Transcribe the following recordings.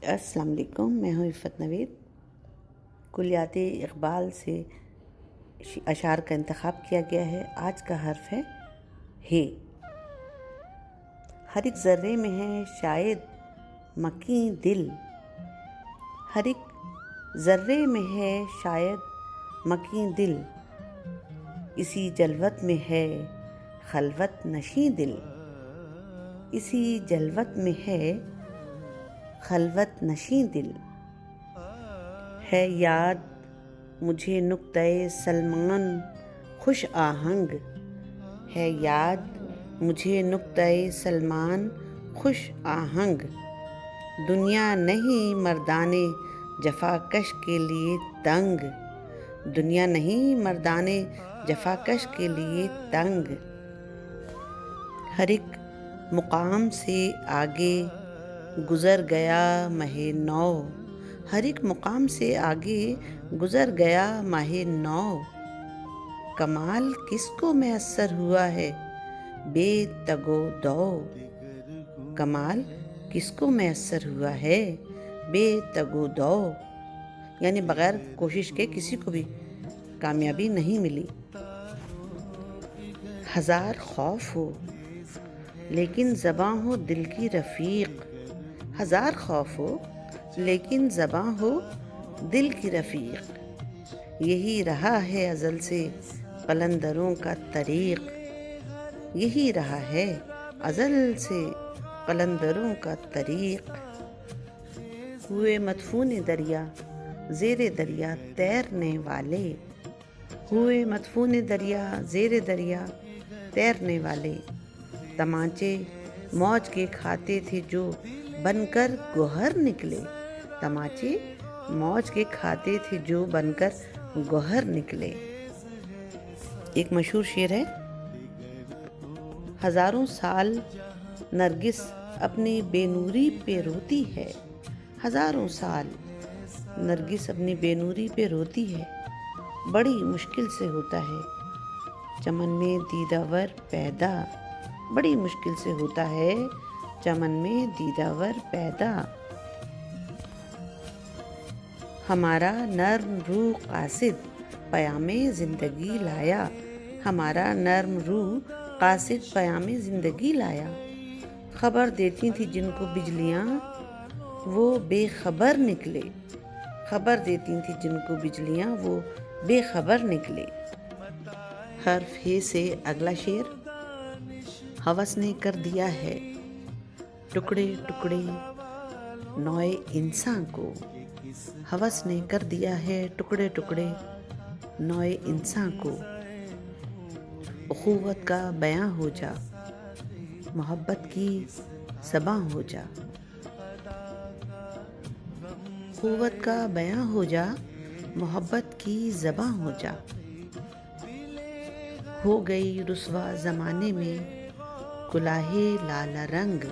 अस्सलाम वालेकुम। मैं हूँ इफ़त नवीद। कुलियाती इक़बाल से अशार का इंतख़ाब किया गया है। आज का हर्फ है हे। हर एक ज़र्रे में है शायद मकी दिल, हर एक ज़र्रे में है शायद मकी दिल, इसी जलवत में है खलवत नशी दिल, इसी जलवत में है खलवत नशी दिल। है याद मुझे नुक्ते सलमान खुश आहंग, है याद मुझे नुक्ते सलमान खुश आहंग। दुनिया नहीं मर्दाने जफाकश के लिए तंग, दुनिया नहीं मर्दाने जफाकश के लिए तंग। हर एक मुकाम से आगे गुज़र गया माहे नौ, हर एक मुकाम से आगे गुज़र गया माहे नौ। कमाल किसको मैसर हुआ है बेतगो दौ, कमाल किसको मैसर हुआ है बेतगो दौ, यानी बग़ैर कोशिश के किसी को भी कामयाबी नहीं मिली। हज़ार खौफ हो लेकिन ज़बां हो दिल की रफ़ीक, हज़ार खौफ हो लेकिन ज़बां हो दिल की रफ़ीक। यही रहा है अज़ल से कलंदरों का तरीक़, यही रहा है अज़ल से कलंदरों का तरीक़। हुए मदफून दरिया ज़ेरे दरिया तैरने वाले, हुए मदफून दरिया ज़ेरे दरिया तैरने वाले। तमाचे मौज के खाते थे जो बनकर गोहर निकले, तमाचे मौज के खाते थे जो बनकर गोहर निकले। एक मशहूर शेर है, हज़ारों साल नरगिस अपनी बेनूरी पे रोती है, हज़ारों साल नरगिस अपनी बेनूरी पे रोती है। बड़ी मुश्किल से होता है चमन में दीदावर पैदा, बड़ी मुश्किल से होता है चमन में दीदावर पैदा। हमारा नर्म रूह कासिद पयामे ज़िंदगी लाया, हमारा नर्म रूह कासिद पयामे ज़िंदगी लाया। खबर देती थी जिनको बिजलियाँ वो बेखबर निकले, खबर देती थी जिनको बिजलियाँ वो बेखबर निकले। हर्फ हे से अगला शेर, हवस ने कर दिया है टुकड़े टुकड़े नौए इंसान को, हवस ने कर दिया है टुकड़े टुकड़े नौए इंसान को। उखुवत का बयां हो जा मोहब्बत की ज़बां हो जा, उखुवत का बयां हो जा मोहब्बत की ज़बां हो जा। हो गई रुसवा ज़माने में कुलाहे लाला रंग,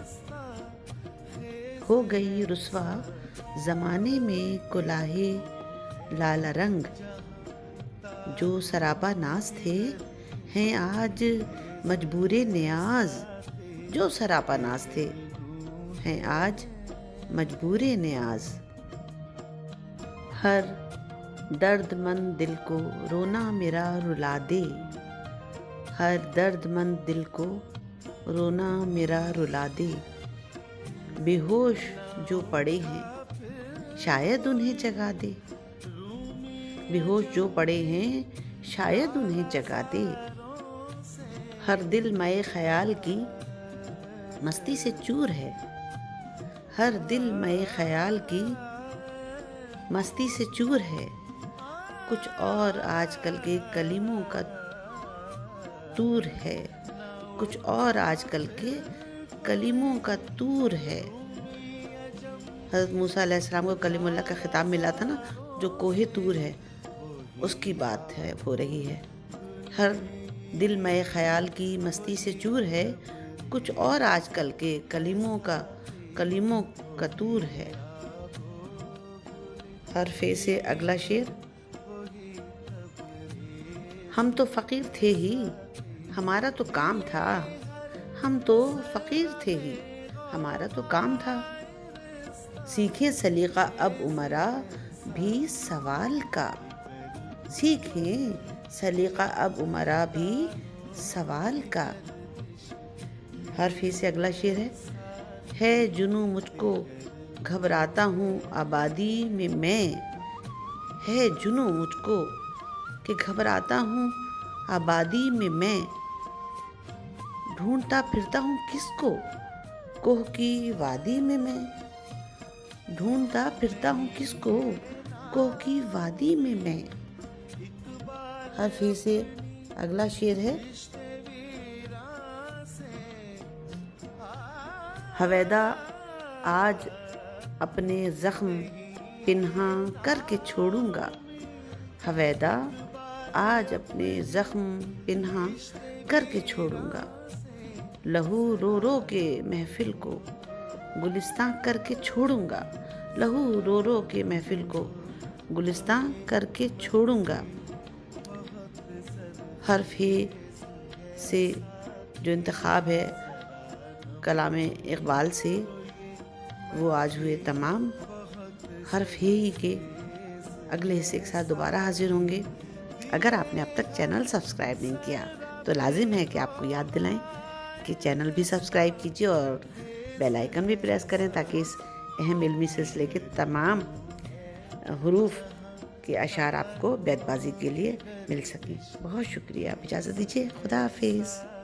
हो गई रुसवा ज़माने में कुलाहे लाला रंग। जो सरापा नाज थे हैं आज मजबूरे नियाज, जो सरापा नाज थे हैं आज मजबूरे नियाज। हर दर्दमंद दिल को रोना मेरा रुला दे, हर दर्दमंद दिल को रोना मेरा रुला दे। बेहोश जो पड़े हैं शायद उन्हें जगा दे, बेहोश जो पड़े हैं शायद उन्हें जगा दे। हर दिल मए ख्याल की मस्ती से चूर है, हर दिल मए ख्याल की मस्ती से चूर है। कुछ और आजकल के कलीमों का तूर है, कुछ और आजकल के कलीमों का तूर है। हज़रत मूसा अलैहिस्सलाम को कलीमुल्लाह का खिताब मिला था ना, जो कोहे तूर है उसकी बात है हो रही है। हर दिल में ख्याल की मस्ती से चूर है, कुछ और आजकल के कलीमों का तूर है। हरफे से अगला शेर, हम तो फ़कीर थे ही हमारा तो काम था, हम तो फ़कीर थे ही हमारा तो काम था। सीखे सलीका अब उमरा भी सवाल का। सीखें सलीका अब उमरा भी सवाल का। हर्फ ही से अगला शेर है जुनू मुझको घबराता हूँ आबादी में मैं। है जुनू मुझको कि घबराता हूँ आबादी में मैं। ढूंढता फिरता हूँ किसको कोह की वादी में मैं। ढूंढता फिरता हूँ किसको कोह की वादी में मैं। हर्फ ही से अगला शेर है हवेदा आज अपने जख्म पिन्हा करके छोड़ूंगा। हवेदा आज अपने जख्म पिन्हा करके छोड़ूंगा। लहू रो रो के महफिल को गुलिस्तां करके छोड़ूंगा। लहू रो रो के महफिल को गुलिस्तां करके छोड़ूंगा। हर्फ ही से जो इंतखाब है कलाम इकबाल से वो आज हुए तमाम। हर्फ ही के अगले हिस्से के साथ दोबारा हाजिर होंगे। अगर आपने अब तक चैनल सब्सक्राइब नहीं किया तो लाजिम है कि आपको याद दिलाएं कि चैनल भी सब्सक्राइब कीजिए और बेल आइकन भी प्रेस करें ताकि इस अहम इल्मी सिलसिले के तमाम हरूफ के अशार आपको बैतबाजी के लिए मिल सकें। बहुत शुक्रिया। इजाज़त दीजिए। खुदा हाफिज़।